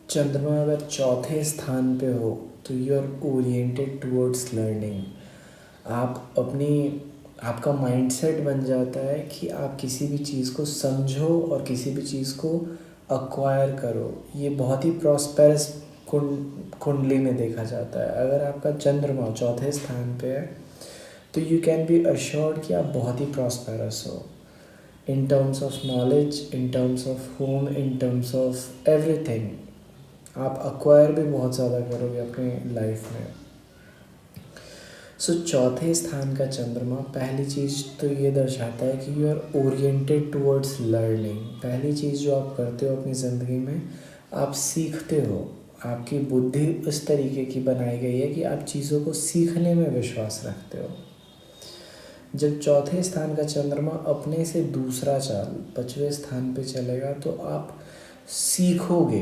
चंद्रमा अगर चौथे स्थान पे हो तो you are oriented towards learning. आप अपनी आपका माइंडसेट बन जाता है कि आप किसी भी चीज़ को समझो और किसी भी चीज़ को अक्वायर करो। ये बहुत ही प्रॉस्पेरस कुंडली में देखा जाता है। अगर आपका चंद्रमा चौथे स्थान पे है तो यू कैन बी अश्योर्ड कि आप बहुत ही प्रॉस्पेरस हो, in terms of knowledge, in terms of home, in terms of everything. आप अक्वायर भी बहुत ज़्यादा करोगे अपनी लाइफ में। सो चौथे स्थान का चंद्रमा पहली चीज़ तो ये दर्शाता है कि you are oriented towards learning. पहली चीज़ जो आप करते हो अपनी ज़िंदगी में, आप सीखते हो। आपकी बुद्धि उस तरीके की बनाई गई है कि आप चीज़ों को सीखने में विश्वास रखते हो। जब चौथे स्थान का चंद्रमा अपने से दूसरा चाल पांचवें स्थान पे चलेगा तो आप सीखोगे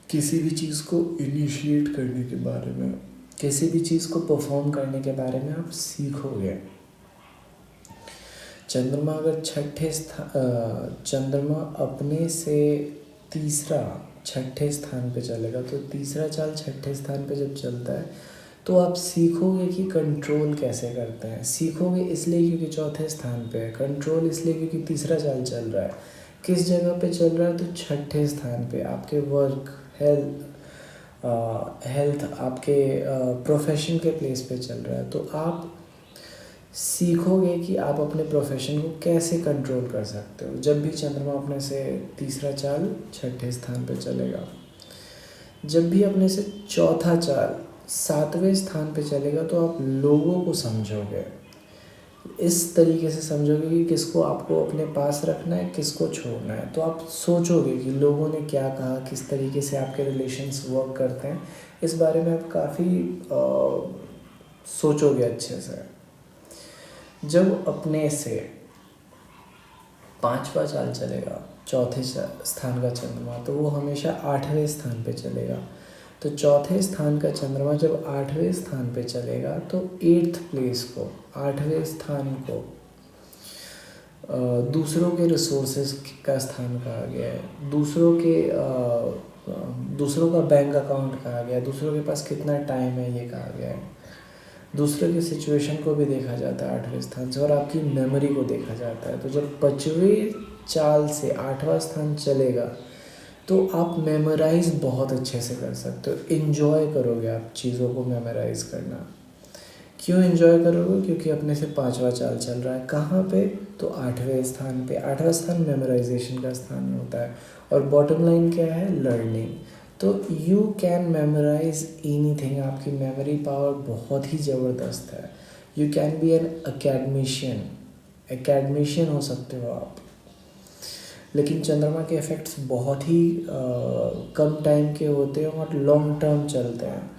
किसी भी चीज़ को इनिशिएट करने के बारे में, किसी भी चीज़ को परफॉर्म करने के बारे में आप सीखोगे। चंद्रमा अगर चंद्रमा अपने से छठे स्थान पे चलेगा तो तीसरा चाल छठे स्थान पे जब चलता है तो आप सीखोगे कि कंट्रोल कैसे करते हैं। सीखोगे इसलिए क्योंकि चौथे स्थान पे है, कंट्रोल इसलिए क्योंकि तीसरा चाल चल रहा है। किस जगह पे चल रहा है तो छठे स्थान पे। आपके वर्क, हेल्थ, आपके प्रोफेशन के प्लेस पे चल रहा है तो आप सीखोगे कि आप अपने प्रोफेशन को कैसे कंट्रोल कर सकते हो। जब भी चंद्रमा अपने से तीसरा चाल छठे स्थान पे चलेगा, जब भी अपने से चौथा चाल सातवें स्थान पे चलेगा तो आप लोगों को समझोगे। इस तरीके से समझोगे कि किसको आपको अपने पास रखना है, किसको छोड़ना है। तो आप सोचोगे कि लोगों ने क्या कहा, किस तरीके से आपके रिलेशंस वर्क करते हैं, इस बारे में आप काफ़ी सोचोगे अच्छे से। जब अपने से पांचवा चाल चलेगा चौथे स्थान का चंद्रमा तो वो हमेशा आठवें स्थान पे चलेगा। तो चौथे स्थान का चंद्रमा जब आठवें स्थान पे चलेगा तो एट्थ प्लेस को, आठवें स्थान को दूसरों के रिसोर्सेज का स्थान कहा गया है। दूसरों का बैंक अकाउंट कहा गया है। दूसरों के पास कितना टाइम है ये कहा गया है। दूसरे की सिचुएशन को भी देखा जाता है आठवें स्थान से और आपकी मेमोरी को देखा जाता है। तो जब पांचवें चाल से आठवां स्थान चलेगा तो आप मेमोराइज़ बहुत अच्छे से कर सकते हो। इन्जॉय करोगे आप चीज़ों को मेमोराइज़ करना। क्यों इन्जॉय करोगे? क्योंकि अपने से पांचवा चाल चल रहा है। कहाँ पे? तो आठवें स्थान पे। आठवां स्थान मेमोराइजेशन का स्थान होता है और बॉटम लाइन क्या है? लर्निंग। तो यू कैन मेमोराइज एनीथिंग। आपकी मेमोरी पावर बहुत ही ज़बरदस्त है। You can be N academician हो सकते हो आप। लेकिन चंद्रमा के इफ़ेक्ट्स बहुत ही कम टाइम के होते हैं और लॉन्ग टर्म चलते हैं।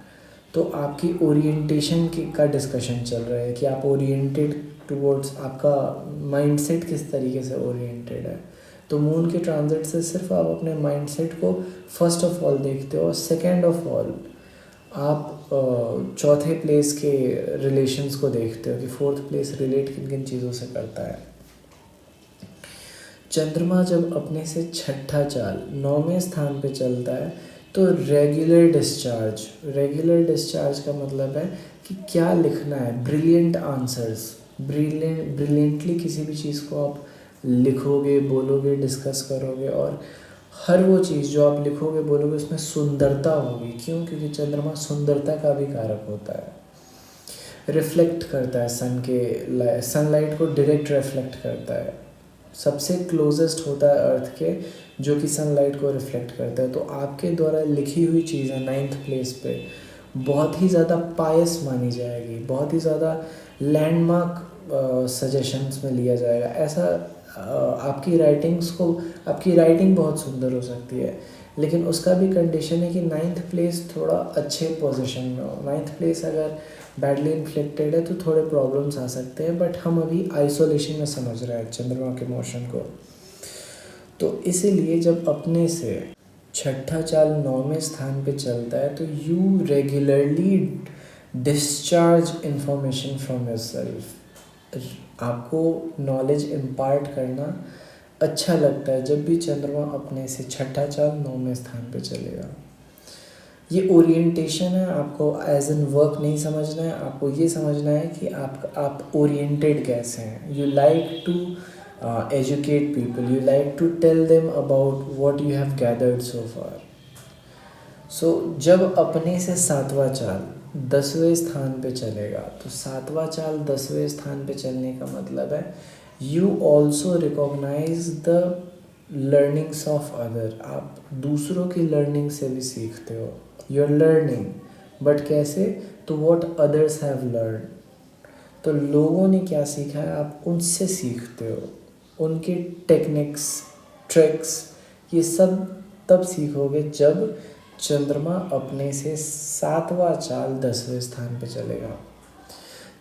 तो आपकी ओरिएंटेशन का डिस्कशन चल रहा है कि आप ओरिएंटेड टूवर्ड्स, आपका माइंडसेट किस तरीके से ओरिएंटेड है। तो मून के ट्रांजिट से सिर्फ आप अपने माइंडसेट को फर्स्ट ऑफ ऑल देखते हो और सेकेंड ऑफ ऑल आप चौथे प्लेस के रिलेशंस को देखते हो कि फोर्थ प्लेस रिलेट किन किन चीज़ों से करता है। चंद्रमा जब अपने से छठा चाल नौवें स्थान पे चलता है तो रेगुलर डिस्चार्ज का मतलब है कि क्या लिखना है, ब्रिलियंट आंसर्स, ब्रिलियंटली किसी भी चीज़ को आप लिखोगे, बोलोगे, डिस्कस करोगे और हर वो चीज़ जो आप लिखोगे, बोलोगे उसमें सुंदरता होगी। क्यों? क्योंकि चंद्रमा सुंदरता का भी कारक होता है। रिफ्लेक्ट करता है सनलाइट को डायरेक्ट रिफ्लेक्ट करता है। सबसे क्लोजेस्ट होता है अर्थ के, जो कि सनलाइट को रिफ्लेक्ट करता है। तो आपके द्वारा लिखी हुई चीज़ें नाइन्थ प्लेस पे बहुत ही ज़्यादा पायस मानी जाएगी, बहुत ही ज़्यादा लैंडमार्क सजेशंस में लिया जाएगा। ऐसा आपकी राइटिंग बहुत सुंदर हो सकती है, लेकिन उसका भी कंडीशन है कि नाइन्थ प्लेस थोड़ा अच्छे पोजीशन में हो। नाइन्थ प्लेस अगर बैडली इन्फ्लेक्टेड है तो थोड़े प्रॉब्लम्स आ सकते हैं, बट हम अभी आइसोलेशन में समझ रहे हैं चंद्रमा के मोशन को। तो इसीलिए जब अपने से छठा चाल नौवें स्थान पे चलता है तो you regularly discharge information from yourself. आपको नॉलेज इम्पार्ट करना अच्छा लगता है जब भी चंद्रमा अपने से छठा चाल नौवें स्थान पे चलेगा। ये ओरिएंटेशन है, आपको एज एन वर्क नहीं समझना है, आपको ये समझना है कि आप ओरिएंटेड कैसे हैं. You like to educate people, you like to tell them about what you have gathered so far. So जब अपने से सातवां चाल 10वें स्थान पे चलेगा, तो सातवां चाल 10वें स्थान पे चलने का मतलब है you also recognise the learnings of other. आप दूसरों की लर्निंग से भी सीखते हो. यू आर लर्निंग, बट कैसे? तो व्हाट अदर्स हैव लर्न. तो लोगों ने क्या सीखा है, आप उनसे सीखते हो. उनके टेक्निक्स, ट्रिक्स, ये सब तब सीखोगे जब चंद्रमा अपने से सातवां चाल 10वें स्थान पे चलेगा.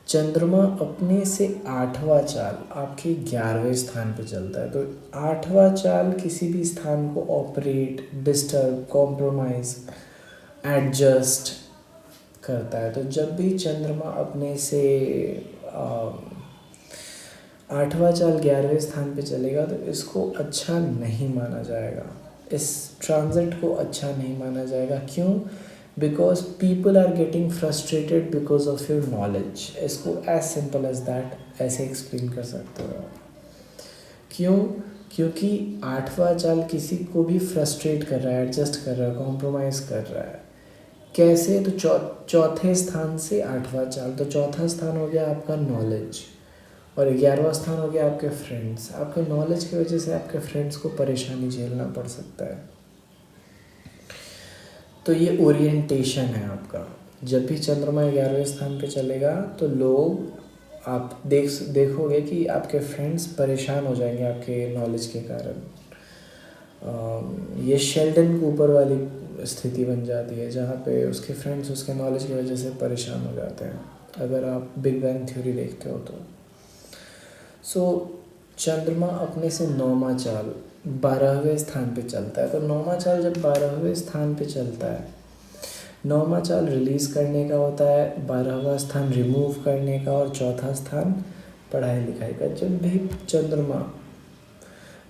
चंद्रमा अपने से आठवां चाल आपके 11वें स्थान पे चलता है. तो आठवां चाल किसी भी स्थान को ऑपरेट, डिस्टर्ब, कॉम्प्रोमाइज, एडजस्ट करता है. तो जब भी चंद्रमा अपने से आठवां चाल 11वें स्थान पे चलेगा, तो इसको अच्छा नहीं माना जाएगा. इस ट्रांजिट को अच्छा नहीं माना जाएगा. क्यों? Because people are getting frustrated because of your knowledge. इसको एज सिंपल एज दैट ऐसे एक्सप्लेन कर सकते हो आप. क्यों? क्योंकि आठवां चाल किसी को भी फ्रस्ट्रेट कर रहा है, एडजस्ट कर रहा है, कॉम्प्रोमाइज़ कर रहा है. कैसे? तो चौथे स्थान से आठवां चाल, तो चौथा स्थान हो गया आपका नॉलेज, और 11वां स्थान हो गया आपके फ्रेंड्स. आपके नॉलेज की वजह से आपके फ्रेंड्स को परेशानी झेलना पड़ सकता है. तो ये ओरिएंटेशन है आपका. जब भी चंद्रमा 11वें स्थान पे चलेगा, तो लोग, आप देखोगे कि आपके फ्रेंड्स परेशान हो जाएंगे आपके नॉलेज के कारण. ये शेल्डन कूपर वाली स्थिति बन जाती है, जहाँ पे उसके फ्रेंड्स उसके नॉलेज की वजह से परेशान हो जाते हैं, अगर आप बिग बैंग थ्योरी देखते हो तो. सो चंद्रमा अपने से नौवां चाल 12वें स्थान पे चलता है. तो नौवां चाल जब 12वें स्थान पे चलता है, नौवां चाल रिलीज़ करने का होता है, 12वां स्थान रिमूव करने का, और चौथा स्थान पढ़ाई लिखाई का. जब भी चंद्रमा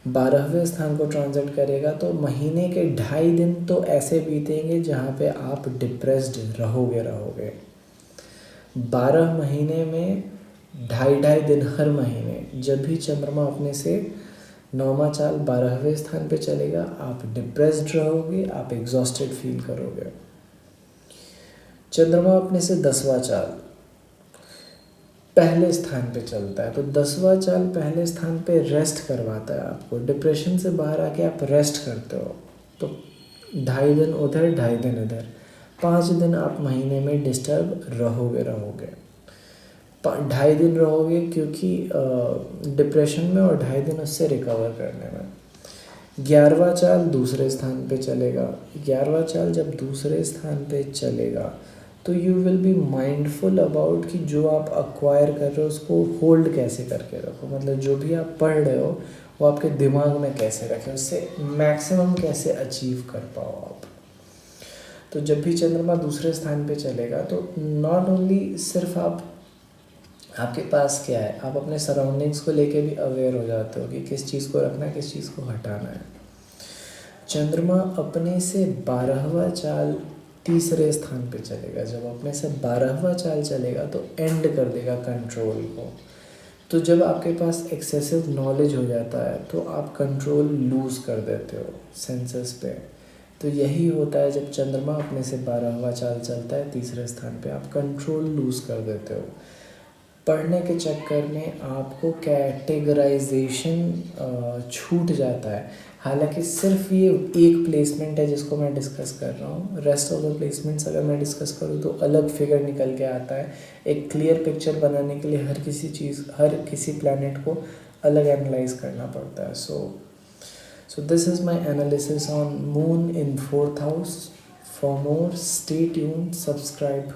12वें स्थान को ट्रांजिट करेगा, तो महीने के 2.5 दिन तो ऐसे बीतेंगे जहाँ पे आप डिप्रेस्ड रहोगे. 12 महीने में 2.5 दिन हर महीने, जब भी चंद्रमा अपने से नौवां चाल 12वें स्थान पे चलेगा, आप डिप्रेस्ड रहोगे, आप एग्जॉस्टेड फील करोगे. चंद्रमा अपने से 10वां चाल पहले स्थान पे चलता है, तो 10वां चाल पहले स्थान पे रेस्ट करवाता है आपको. डिप्रेशन से बाहर आके आप रेस्ट करते हो. तो 2.5 दिन उधर, 2.5 दिन इधर, 5 दिन आप महीने में डिस्टर्ब रहोगे. 2.5 दिन रहोगे क्योंकि डिप्रेशन में, और 2.5 दिन उससे रिकवर करने में. 11वां चाल दूसरे स्थान पे चलेगा. 11वां चाल जब दूसरे स्थान पे चलेगा, तो you will be mindful about कि जो आप अक्वायर कर रहे हो उसको होल्ड कैसे करके रखो. मतलब जो भी आप पढ़ रहे हो वो आपके दिमाग में कैसे रखें, उससे मैक्सिमम कैसे अचीव कर पाओ आप. तो जब भी चंद्रमा दूसरे स्थान पे चलेगा, तो नॉट ओनली सिर्फ आपके पास क्या है, आप अपने सराउंडिंग्स को लेके भी अवेयर हो जाते हो कि किस चीज़ को रखना है, किस चीज़ को हटाना है. चंद्रमा अपने से 12वां चाल तीसरे स्थान पे चलेगा. जब अपने से 12वां चाल चलेगा, तो एंड कर देगा कंट्रोल को. तो जब आपके पास एक्सेसिव नॉलेज हो जाता है, तो आप कंट्रोल लूज़ कर देते हो सेंसेस पे. तो यही होता है जब चंद्रमा अपने से 12वां चाल चलता है तीसरे स्थान पे, आप कंट्रोल लूज़ कर देते हो. पढ़ने के चक्कर में आपको कैटेगराइजेशन छूट जाता है. हालांकि सिर्फ ये एक प्लेसमेंट है जिसको मैं डिस्कस कर रहा हूँ. रेस्ट ऑफ द प्लेसमेंट्स अगर मैं डिस्कस करूँ तो अलग फिगर निकल के आता है. एक क्लियर पिक्चर बनाने के लिए हर किसी प्लैनेट को अलग एनालाइज करना पड़ता है. So this is my analysis on moon in 4th house. For more stay tuned, subscribe.